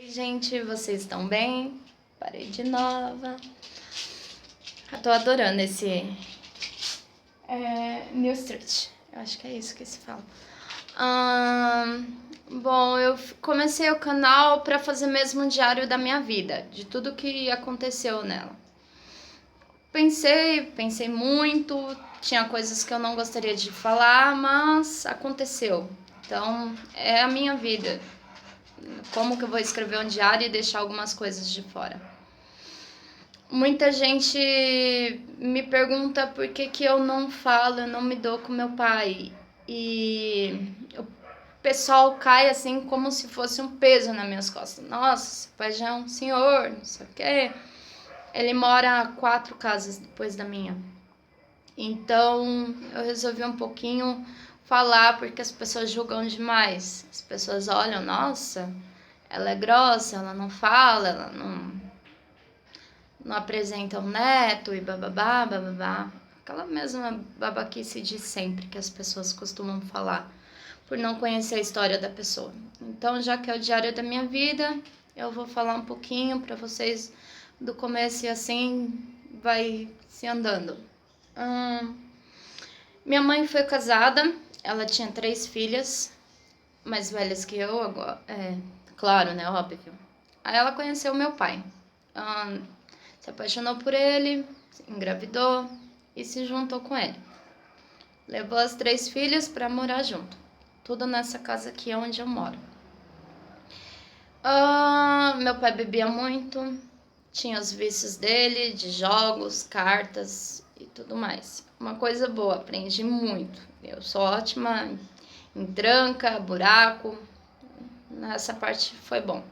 Oi, gente, vocês estão bem? Parei de nova. Eu tô adorando esse New Street. Eu acho que é isso que se fala. Bom, eu comecei o canal pra fazer mesmo um diário da minha vida, de tudo que aconteceu nela. Pensei muito, tinha coisas que eu não gostaria de falar, mas aconteceu. Então, é a minha vida. Como que eu vou escrever um diário e deixar algumas coisas de fora? Muita gente me pergunta por que eu não falo, eu não me dou com meu pai. E o pessoal cai assim como se fosse um peso nas minhas costas. Nossa, seu pai já é um senhor, não sei o quê. Ele mora 4 casas depois da minha. Então eu resolvi um pouquinho falar porque as pessoas julgam demais. As pessoas olham, nossa, ela é grossa, ela não fala, ela não apresenta o neto e bababá, bababá. Aquela mesma babaquice de sempre que as pessoas costumam falar por não conhecer a história da pessoa. Então, já que é o diário da minha vida, eu vou falar um pouquinho para vocês do começo e assim vai se andando. Minha mãe foi casada, ela tinha 3 filhas, mais velhas que eu, agora, claro, né, óbvio. Aí ela conheceu meu pai. Se apaixonou por ele, engravidou e se juntou com ele. Levou as 3 filhas para morar junto. Tudo nessa casa aqui onde eu moro. Meu pai bebia muito, tinha os vícios dele, de jogos, cartas e tudo mais. Uma coisa boa, aprendi muito. Eu sou ótima em tranca, buraco. Nessa parte foi bom.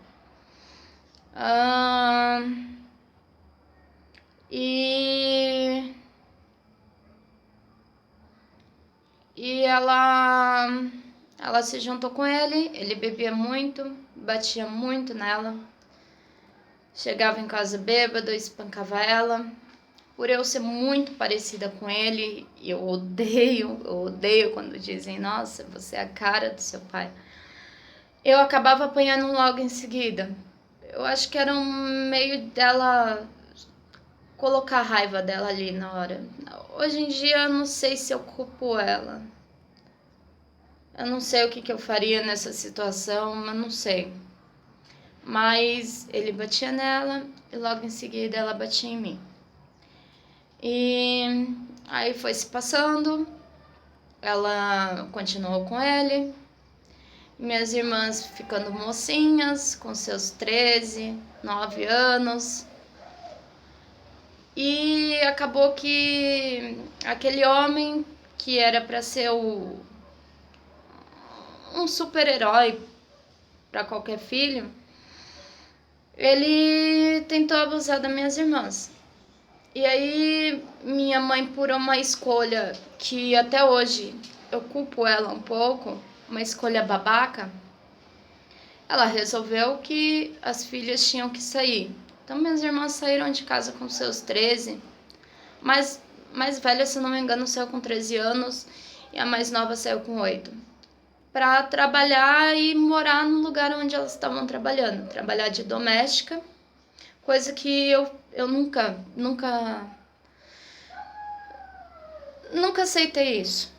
E ela se juntou com ele bebia muito, batia muito nela. Chegava em casa bêbado, espancava ela. Por eu ser muito parecida com ele, e eu odeio quando dizem, nossa, você é a cara do seu pai. Eu acabava apanhando logo em seguida. Eu acho que era um meio dela colocar a raiva dela ali na hora. Hoje em dia eu não sei se eu culpo ela. Eu não sei o que eu faria nessa situação, eu não sei. Mas ele batia nela e logo em seguida ela batia em mim. E aí foi se passando, ela continuou com ele. Minhas irmãs ficando mocinhas, com seus 13, 9 anos. E acabou que aquele homem que era para ser um super-herói para qualquer filho, ele tentou abusar das minhas irmãs. E aí minha mãe, por uma escolha que até hoje eu culpo ela um pouco, uma escolha babaca, ela resolveu que as filhas tinham que sair. Então minhas irmãs saíram de casa com seus 13, mas mais velha, se não me engano, saiu com 13 anos e a mais nova saiu com 8. Para trabalhar e morar no lugar onde elas estavam trabalhando. Trabalhar de doméstica, coisa que eu nunca aceitei isso.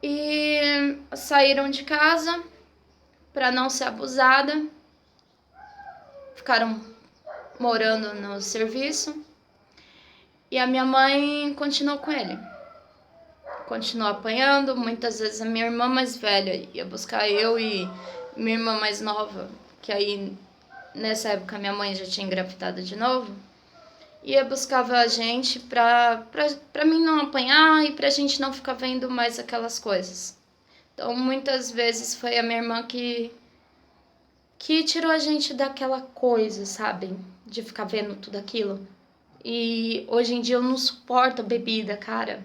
E saíram de casa para não ser abusada, ficaram morando no serviço e a minha mãe continuou com ele. Continuou apanhando, muitas vezes a minha irmã mais velha ia buscar eu e minha irmã mais nova, que aí nessa época minha mãe já tinha engravidado de novo, ia buscava a gente pra mim não apanhar e pra gente não ficar vendo mais aquelas coisas. Então muitas vezes foi a minha irmã que tirou a gente daquela coisa, sabe? De ficar vendo tudo aquilo. E hoje em dia eu não suporto a bebida, cara.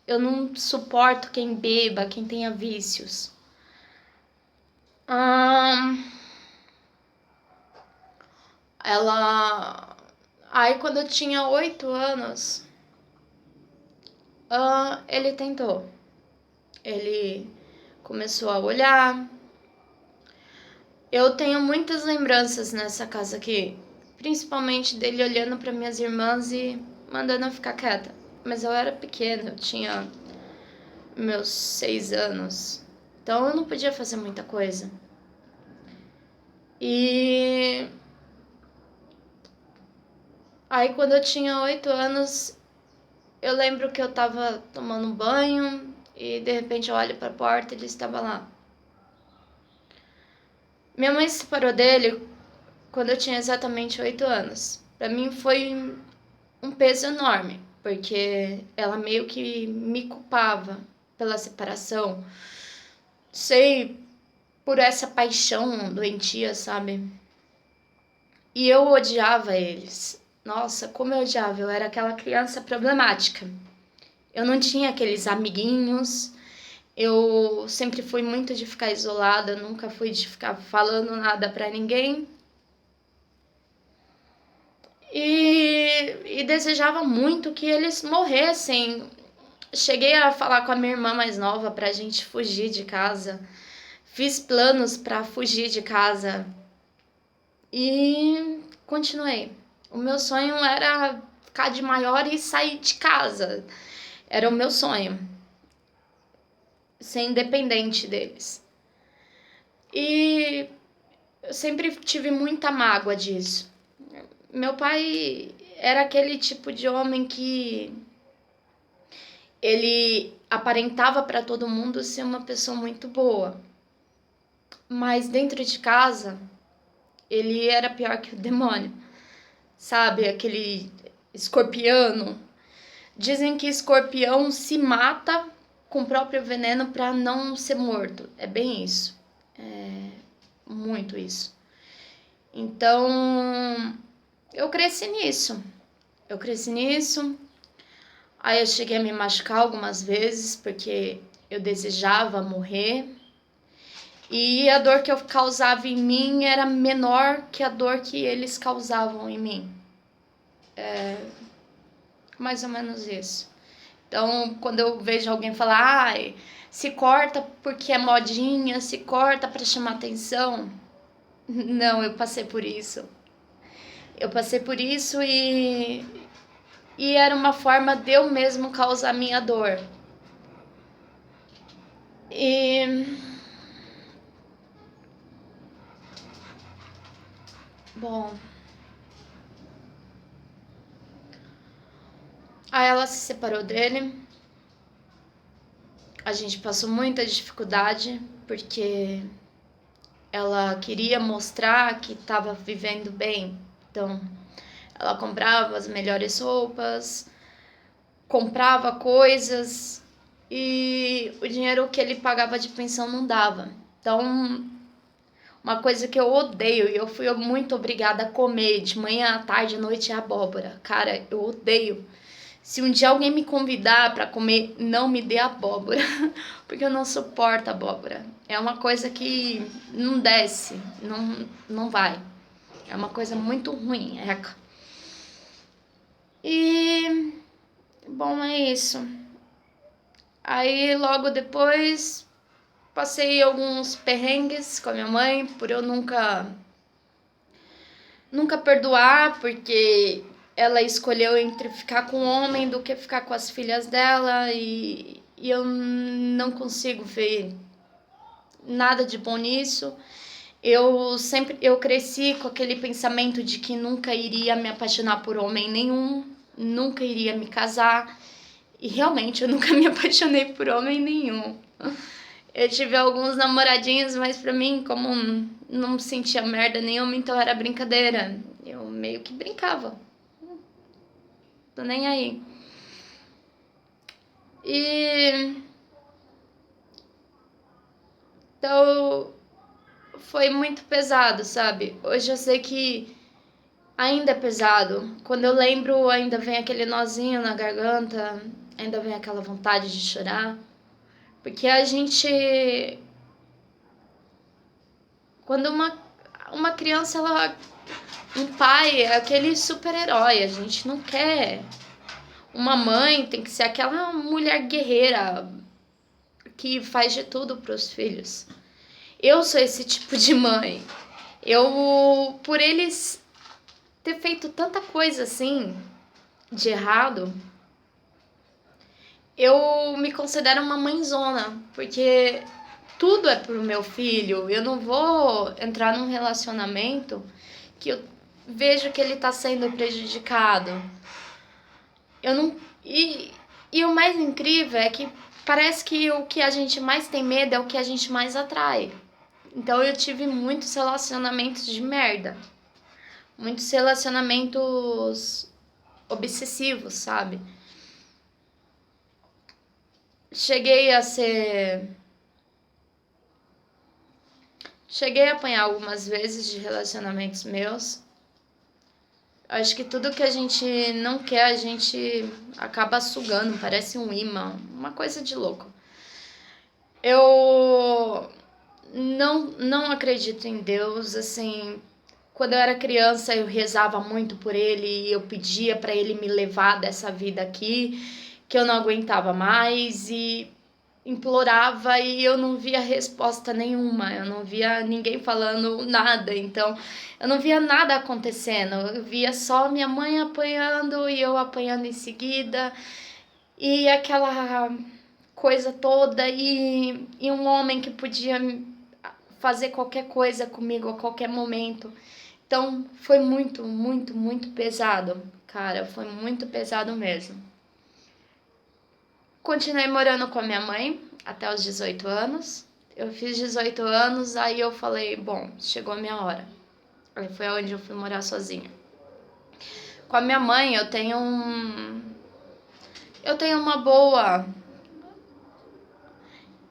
Eu não suporto quem beba, quem tenha vícios. Aí quando eu tinha 8 anos, ele tentou. Ele começou a olhar, Eu tenho muitas lembranças nessa casa aqui, principalmente dele olhando para minhas irmãs e mandando eu ficar quieta. Mas eu era pequena, eu tinha meus 6 anos, então eu não podia fazer muita coisa. E aí quando eu tinha 8 anos, eu lembro que eu tava tomando banho e de repente eu olho para a porta e ele estava lá. Minha mãe se separou dele quando eu tinha exatamente 8 anos. Para mim foi um peso enorme, porque ela meio que me culpava pela separação. Sei, por essa paixão doentia, sabe? E eu odiava eles. Nossa, como eu odiava. Eu era aquela criança problemática. Eu não tinha aqueles amiguinhos. Eu sempre fui muito de ficar isolada, nunca fui de ficar falando nada pra ninguém. E desejava muito que eles morressem. Cheguei a falar com a minha irmã mais nova pra gente fugir de casa. Fiz planos pra fugir de casa. E continuei. O meu sonho era ficar de maior e sair de casa. Era o meu sonho. Ser independente deles. E eu sempre tive muita mágoa disso. Meu pai era aquele tipo de homem que ele aparentava para todo mundo ser uma pessoa muito boa. Mas dentro de casa, ele era pior que o demônio. Sabe, aquele escorpiano. Dizem que escorpião se mata com o próprio veneno para não ser morto. É bem isso. É muito isso. Então, eu cresci nisso. Aí eu cheguei a me machucar algumas vezes porque eu desejava morrer. E a dor que eu causava em mim era menor que a dor que eles causavam em mim. É mais ou menos isso. Então, quando eu vejo alguém falar, ai, se corta porque é modinha, se corta para chamar atenção. Não, eu passei por isso. E era uma forma de eu mesmo causar minha dor. E bom, aí ela se separou dele. A gente passou muita dificuldade porque ela queria mostrar que estava vivendo bem. Então, ela comprava as melhores roupas, comprava coisas e o dinheiro que ele pagava de pensão não dava. Então, uma coisa que eu odeio e eu fui muito obrigada a comer de manhã, à tarde, à noite é abóbora. Cara, eu odeio. Se um dia alguém me convidar para comer, não me dê abóbora, porque eu não suporto abóbora. É uma coisa que não desce, não vai. É uma coisa muito ruim, eca. E bom, é isso. Aí logo depois passei alguns perrengues com a minha mãe por eu nunca perdoar, porque ela escolheu entre ficar com o homem do que ficar com as filhas dela e eu não consigo ver nada de bom nisso. Eu cresci com aquele pensamento de que nunca iria me apaixonar por homem nenhum, nunca iria me casar. E realmente eu nunca me apaixonei por homem nenhum. Eu tive alguns namoradinhos, mas pra mim, como não sentia merda nenhuma, então era brincadeira. Eu meio que brincava. Tô nem aí. E então foi muito pesado, sabe? Hoje eu sei que ainda é pesado. Quando eu lembro, ainda vem aquele nozinho na garganta, ainda vem aquela vontade de chorar. Porque a gente. Quando uma criança, um pai é aquele super-herói, a gente não quer. Uma mãe tem que ser aquela mulher guerreira que faz de tudo para os filhos. eu sou esse tipo de mãe. Por eles ter feito tanta coisa assim de errado, eu me considero uma mãezona, porque tudo é pro meu filho. Eu não vou entrar num relacionamento que eu vejo que ele tá sendo prejudicado. Eu não. E o mais incrível é que parece que o que a gente mais tem medo é o que a gente mais atrai. Então eu tive muitos relacionamentos de merda. Muitos relacionamentos obsessivos, sabe? Cheguei a apanhar algumas vezes de relacionamentos meus. Acho que tudo que a gente não quer, a gente acaba sugando, parece um imã, uma coisa de louco. Eu não acredito em Deus, assim, quando eu era criança eu rezava muito por ele e eu pedia para ele me levar dessa vida aqui, que eu não aguentava mais e implorava e eu não via resposta nenhuma, eu não via ninguém falando nada, então eu não via nada acontecendo, eu via só minha mãe apanhando e eu apanhando em seguida e aquela coisa toda e um homem que podia fazer qualquer coisa comigo a qualquer momento. Então foi muito, muito, muito pesado, cara, foi muito pesado mesmo. Continuei morando com a minha mãe até os 18 anos. Eu fiz 18 anos, aí eu falei, bom, chegou a minha hora. Aí foi onde eu fui morar sozinha. Com a minha mãe eu tenho uma boa...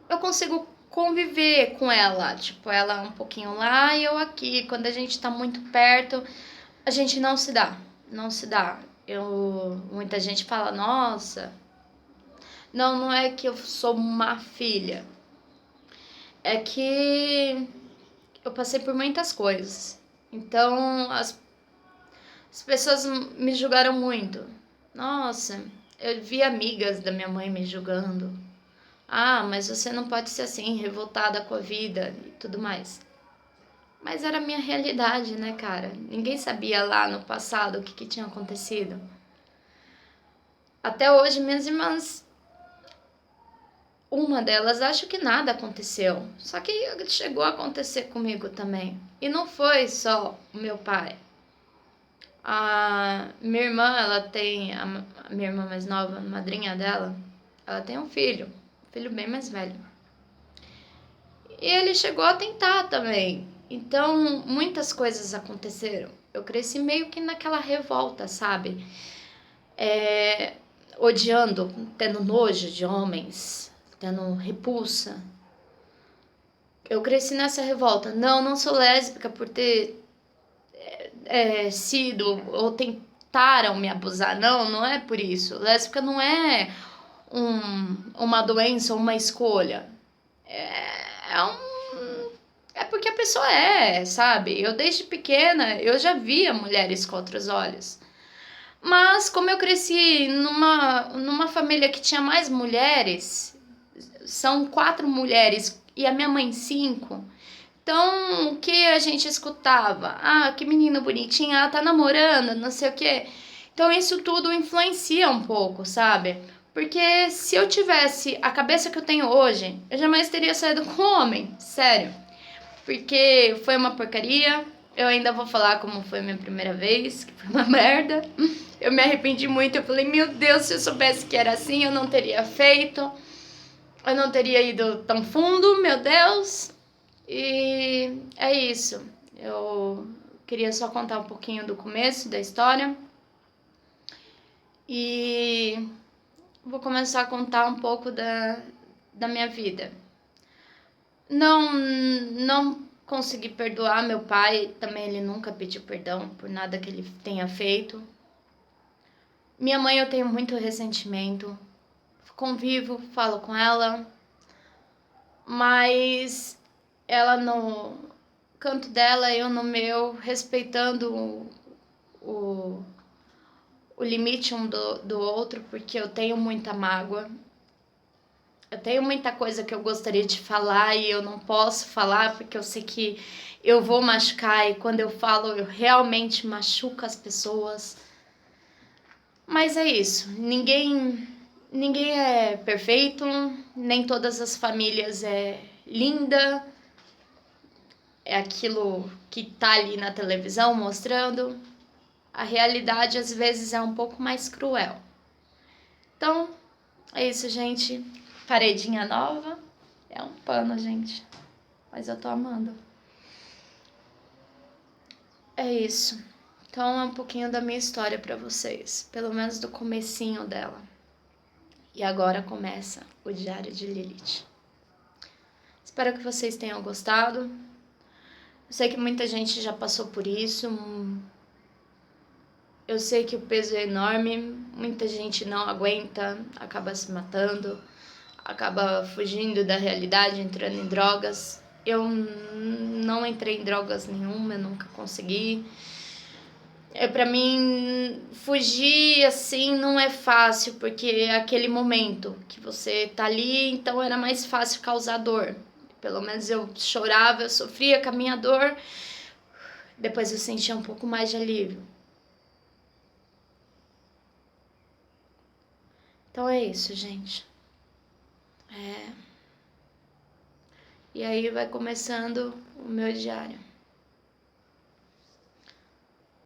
Eu consigo conviver com ela, tipo, ela um pouquinho lá e eu aqui. Quando a gente tá muito perto, a gente não se dá, não se dá. Muita gente fala, nossa, não é que eu sou uma filha, é que eu passei por muitas coisas. Então, as pessoas me julgaram muito. Nossa, eu vi amigas da minha mãe me julgando. Ah, mas você não pode ser assim, revoltada com a vida e tudo mais. Mas era a minha realidade, né, cara? Ninguém sabia lá no passado o que tinha acontecido. Até hoje, minhas irmãs, uma delas acha que nada aconteceu. Só que chegou a acontecer comigo também. E não foi só o meu pai. A minha irmã, ela tem... A minha irmã mais nova, a madrinha dela, ela tem um filho bem mais velho. E ele chegou a tentar também. Então, muitas coisas aconteceram. Eu cresci meio que naquela revolta, sabe? Odiando, tendo nojo de homens, tendo repulsa. Eu cresci nessa revolta. Não sou lésbica por ter sido ou tentaram me abusar. Não é por isso. Lésbica não é uma doença ou uma escolha. É porque a pessoa sabe? Eu desde pequena, eu já via mulheres com outros olhos. Mas como eu cresci numa família que tinha mais mulheres, são 4 mulheres e a minha mãe 5. Então, o que a gente escutava? Ah, que menina bonitinha, ela tá namorando, não sei o quê. Então, isso tudo influencia um pouco, sabe? Porque se eu tivesse a cabeça que eu tenho hoje, eu jamais teria saído com homem, sério. Porque foi uma porcaria. Eu ainda vou falar como foi a minha primeira vez, que foi uma merda. Eu me arrependi muito, eu falei, meu Deus, se eu soubesse que era assim, eu não teria feito. Eu não teria ido tão fundo, meu Deus. E é isso. Eu queria só contar um pouquinho do começo da história. E vou começar a contar um pouco da minha vida. Não consegui perdoar meu pai, também ele nunca pediu perdão por nada que ele tenha feito. Minha mãe eu tenho muito ressentimento, convivo, falo com ela, mas ela no canto dela, eu no meu, respeitando o limite um do outro, porque eu tenho muita mágoa. Eu tenho muita coisa que eu gostaria de falar e eu não posso falar porque eu sei que eu vou machucar e quando eu falo eu realmente machuco as pessoas. Mas é isso, ninguém é perfeito, nem todas as famílias é linda, é aquilo que tá ali na televisão mostrando. A realidade às vezes é um pouco mais cruel. Então, é isso, gente. Paredinha nova. É um pano, gente. Mas eu tô amando. É isso. Então é um pouquinho da minha história pra vocês. Pelo menos do comecinho dela. E agora começa o Diário de Lilith. Espero que vocês tenham gostado. Eu sei que muita gente já passou por isso. Eu sei que o peso é enorme. Muita gente não aguenta, acaba se matando, acaba fugindo da realidade, entrando em drogas. Eu não entrei em drogas nenhuma, eu nunca consegui. Pra mim, fugir assim não é fácil, porque é aquele momento que você tá ali, então era mais fácil causar dor. Pelo menos eu chorava, eu sofria com a minha dor, depois eu sentia um pouco mais de alívio. Então é isso, gente. E aí vai começando o meu diário.